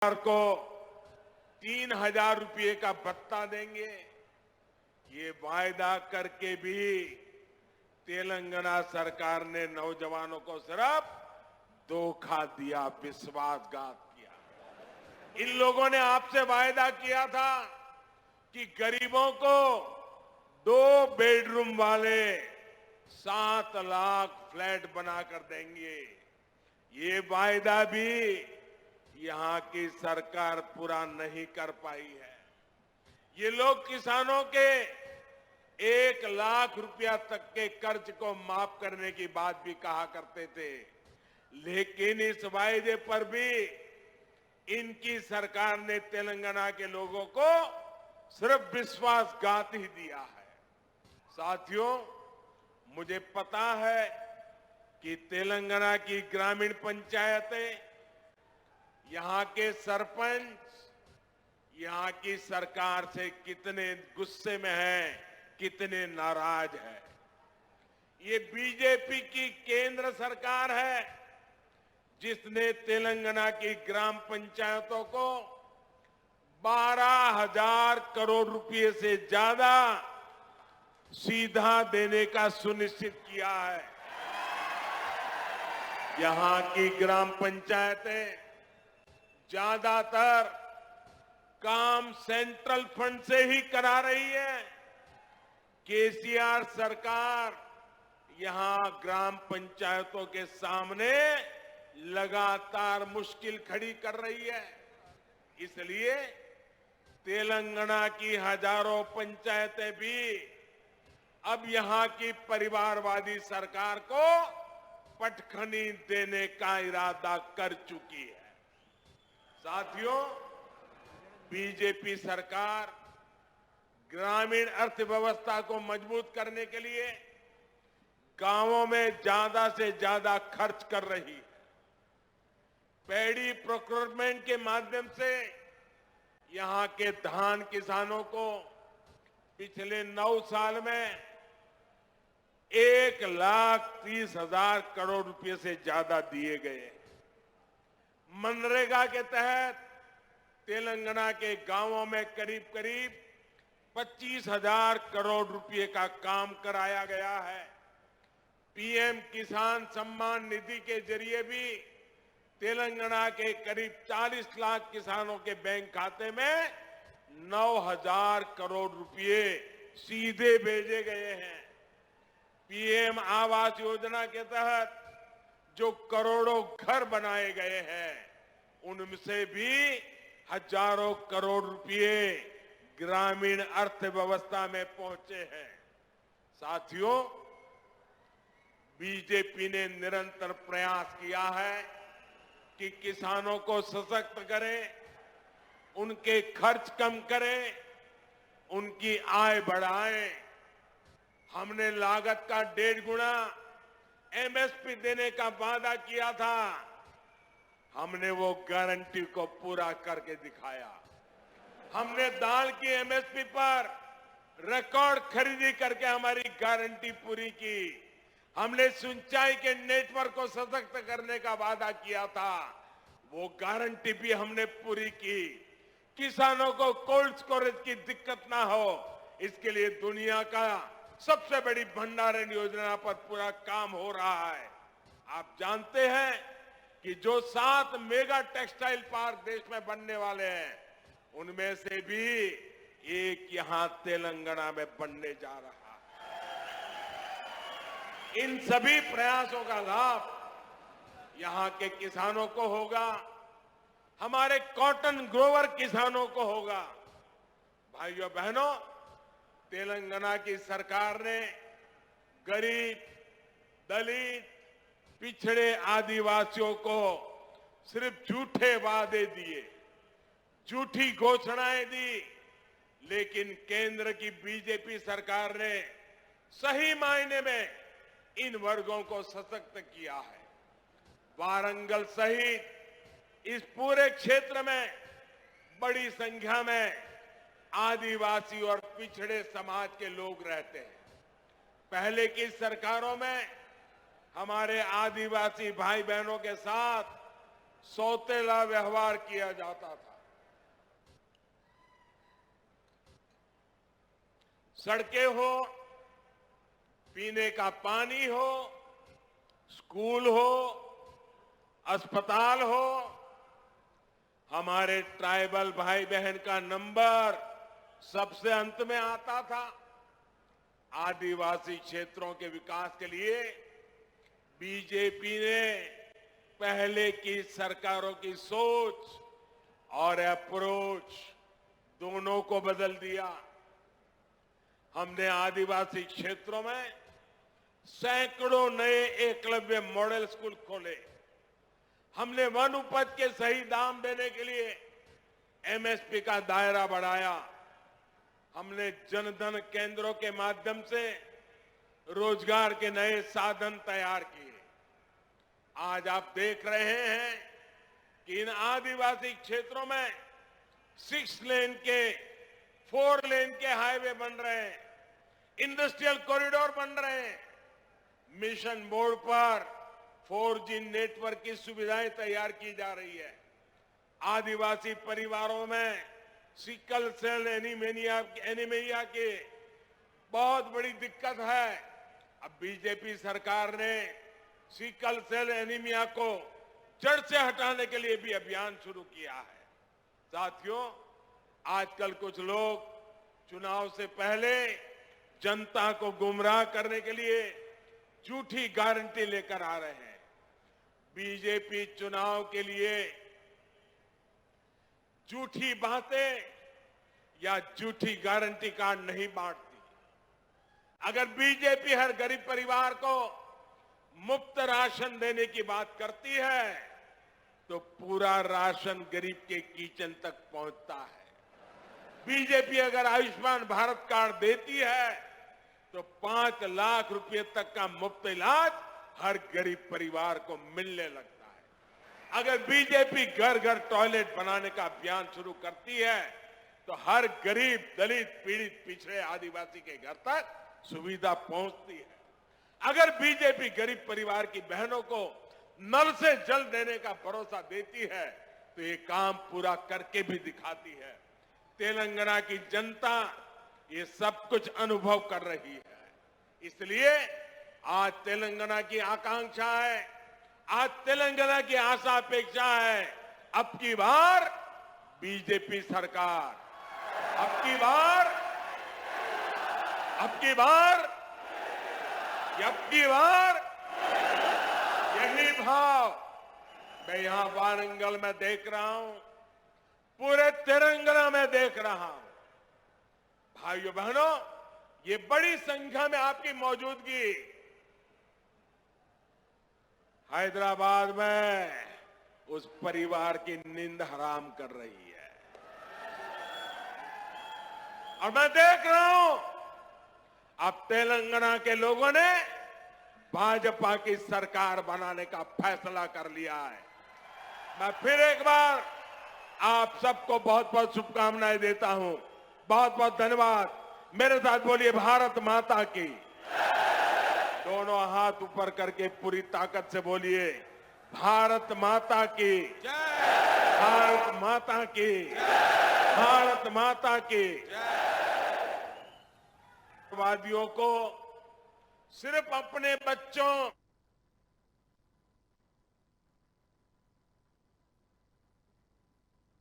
सरकार को 3,000 रुपये का भत्ता देंगे, ये वायदा करके भी तेलंगाना सरकार ने नौजवानों को सिर्फ धोखा दिया, विश्वासघात किया। इन लोगों ने आपसे वायदा किया था कि गरीबों को 2 बेडरूम वाले 7 लाख फ्लैट बनाकर देंगे। ये वायदा भी यहां की सरकार पूरा नहीं कर पाई है। ये लोग किसानों के 1 लाख रुपया तक के कर्ज को माफ करने की बात भी कहा करते थे, लेकिन इस वायदे पर भी इनकी सरकार ने तेलंगाना के लोगों को सिर्फ विश्वासघात ही दिया है। साथियों, मुझे पता है कि तेलंगाना की ग्रामीण पंचायतें, यहां के सरपंच यहां की सरकार से कितने गुस्से में हैं, कितने नाराज हैं। ये बीजेपी की केंद्र सरकार है जिसने तेलंगाना की ग्राम पंचायतों को 12,000 करोड़ रुपए से ज्यादा सीधा देने का सुनिश्चित किया है। यहां की ग्राम पंचायतें ज्यादातर काम सेंट्रल फंड से ही करा रही है। केसीआर सरकार यहां ग्राम पंचायतों के सामने लगातार मुश्किल खड़ी कर रही है। इसलिए तेलंगाना की हजारों पंचायतें भी अब यहां की परिवारवादी सरकार को पटखनी देने का इरादा कर चुकी है। साथियों, बीजेपी सरकार ग्रामीण अर्थव्यवस्था को मजबूत करने के लिए गांवों में ज्यादा से ज्यादा खर्च कर रही है। पैडी प्रोक्योरमेंट के माध्यम से यहां के धान किसानों को पिछले 9 साल में 1,30,000 करोड़ रुपए से ज्यादा दिए गए। मनरेगा के तहत तेलंगाना के गांवों में करीब करीब 25,000 करोड़ रुपए का काम कराया गया है। पीएम किसान सम्मान निधि के जरिए भी तेलंगाना के करीब 40 लाख किसानों के बैंक खाते में 9,000 करोड़ रुपए सीधे भेजे गए हैं। पीएम आवास योजना के तहत जो करोड़ों घर बनाए गए हैं, उनसे भी हजारों करोड़ रुपए ग्रामीण अर्थव्यवस्था में पहुंचे हैं। साथियों, बीजेपी ने निरंतर प्रयास किया है कि किसानों को सशक्त करें, उनके खर्च कम करें, उनकी आय बढ़ाएं। हमने लागत का 1.5 गुना एमएसपी देने का वादा किया था। हमने वो गारंटी को पूरा करके दिखाया। हमने दाल की एमएसपी पर रिकॉर्ड खरीदी करके हमारी गारंटी पूरी की। हमने सिंचाई के नेटवर्क को सशक्त करने का वादा किया था, वो गारंटी भी हमने पूरी की। किसानों को कोल्ड स्टोरेज की दिक्कत ना हो, इसके लिए दुनिया का सबसे बड़ी भंडारण योजना पर पूरा काम हो रहा है। आप जानते हैं कि जो 7 मेगा टेक्सटाइल पार्क देश में बनने वाले हैं, उनमें से भी एक यहां तेलंगाना में बनने जा रहा है। इन सभी प्रयासों का लाभ यहां के किसानों को होगा, हमारे कॉटन ग्रोवर किसानों को होगा। भाइयों बहनों, तेलंगाना की सरकार ने गरीब, दलित, पिछड़े आदिवासियों को सिर्फ झूठे वादे दिए, झूठी घोषणाएं दी, लेकिन केंद्र की बीजेपी सरकार ने सही मायने में इन वर्गों को सशक्त किया है। वारंगल सहित इस पूरे क्षेत्र में बड़ी संख्या में आदिवासी और पिछड़े समाज के लोग रहते हैं। पहले की सरकारों में हमारे आदिवासी भाई बहनों के साथ सौतेला व्यवहार किया जाता था। सड़कें हो, पीने का पानी हो, स्कूल हो, अस्पताल हो, हमारे ट्राइबल भाई बहन का नंबर सबसे अंत में आता था। आदिवासी क्षेत्रों के विकास के लिए बीजेपी ने पहले की सरकारों की सोच और अप्रोच दोनों को बदल दिया। हमने आदिवासी क्षेत्रों में सैकड़ों नए एकलव्य मॉडल स्कूल खोले। हमने वन उपज के सही दाम देने के लिए एमएसपी का दायरा बढ़ाया। हमने जनधन केंद्रों के माध्यम से रोजगार के नए साधन तैयार किए। आज आप देख रहे हैं कि इन आदिवासी क्षेत्रों में 6 लेन के 4 लेन के हाईवे बन रहे हैं, इंडस्ट्रियल कॉरिडोर बन रहे हैं, मिशन मोड पर 4G नेटवर्क की सुविधाएं तैयार की जा रही है। आदिवासी परिवारों में सिकल सेल एनीमिया की बहुत बड़ी दिक्कत है। अब बीजेपी सरकार ने सिकल सेल एनीमिया को जड़ से हटाने के लिए भी अभियान शुरू किया है। साथियों, आजकल कुछ लोग चुनाव से पहले जनता को गुमराह करने के लिए झूठी गारंटी लेकर आ रहे हैं। बीजेपी चुनाव के लिए झूठी बातें या झूठी गारंटी कार्ड नहीं बांटती। अगर बीजेपी हर गरीब परिवार को मुफ्त राशन देने की बात करती है तो पूरा राशन गरीब के किचन तक पहुंचता है। बीजेपी अगर आयुष्मान भारत कार्ड देती है तो 5 लाख रुपए तक का मुफ्त इलाज हर गरीब परिवार को मिलने लगता है। अगर बीजेपी घर घर टॉयलेट बनाने का अभियान शुरू करती है तो हर गरीब, दलित, पीड़ित, पिछड़े, आदिवासी के घर तक सुविधा पहुंचती है। अगर बीजेपी गरीब परिवार की बहनों को नल से जल देने का भरोसा देती है तो ये काम पूरा करके भी दिखाती है। तेलंगाना की जनता ये सब कुछ अनुभव कर रही है। इसलिए आज तेलंगाना की आकांक्षा है, आज तेलंगाना की आशा अपेक्षा है, अब की बार बीजेपी सरकार, अब की बार यही भाव मैं यहां वारंगल में देख रहा हूं, पूरे तेलंगाना में देख रहा हूं। भाइयों बहनों, ये बड़ी संख्या में आपकी मौजूदगी हैदराबाद में उस परिवार की नींद हराम कर रही है। और मैं देख रहा हूं अब तेलंगाना के लोगों ने भाजपा की सरकार बनाने का फैसला कर लिया है। मैं फिर एक बार आप सबको बहुत बहुत शुभकामनाएं देता हूं। बहुत बहुत धन्यवाद। मेरे साथ बोलिए भारत माता की। दोनों हाथ ऊपर करके पूरी ताकत से बोलिए भारत माता की जय, भारत माता की जय, भारत माता की जय। वादियों को सिर्फ अपने बच्चों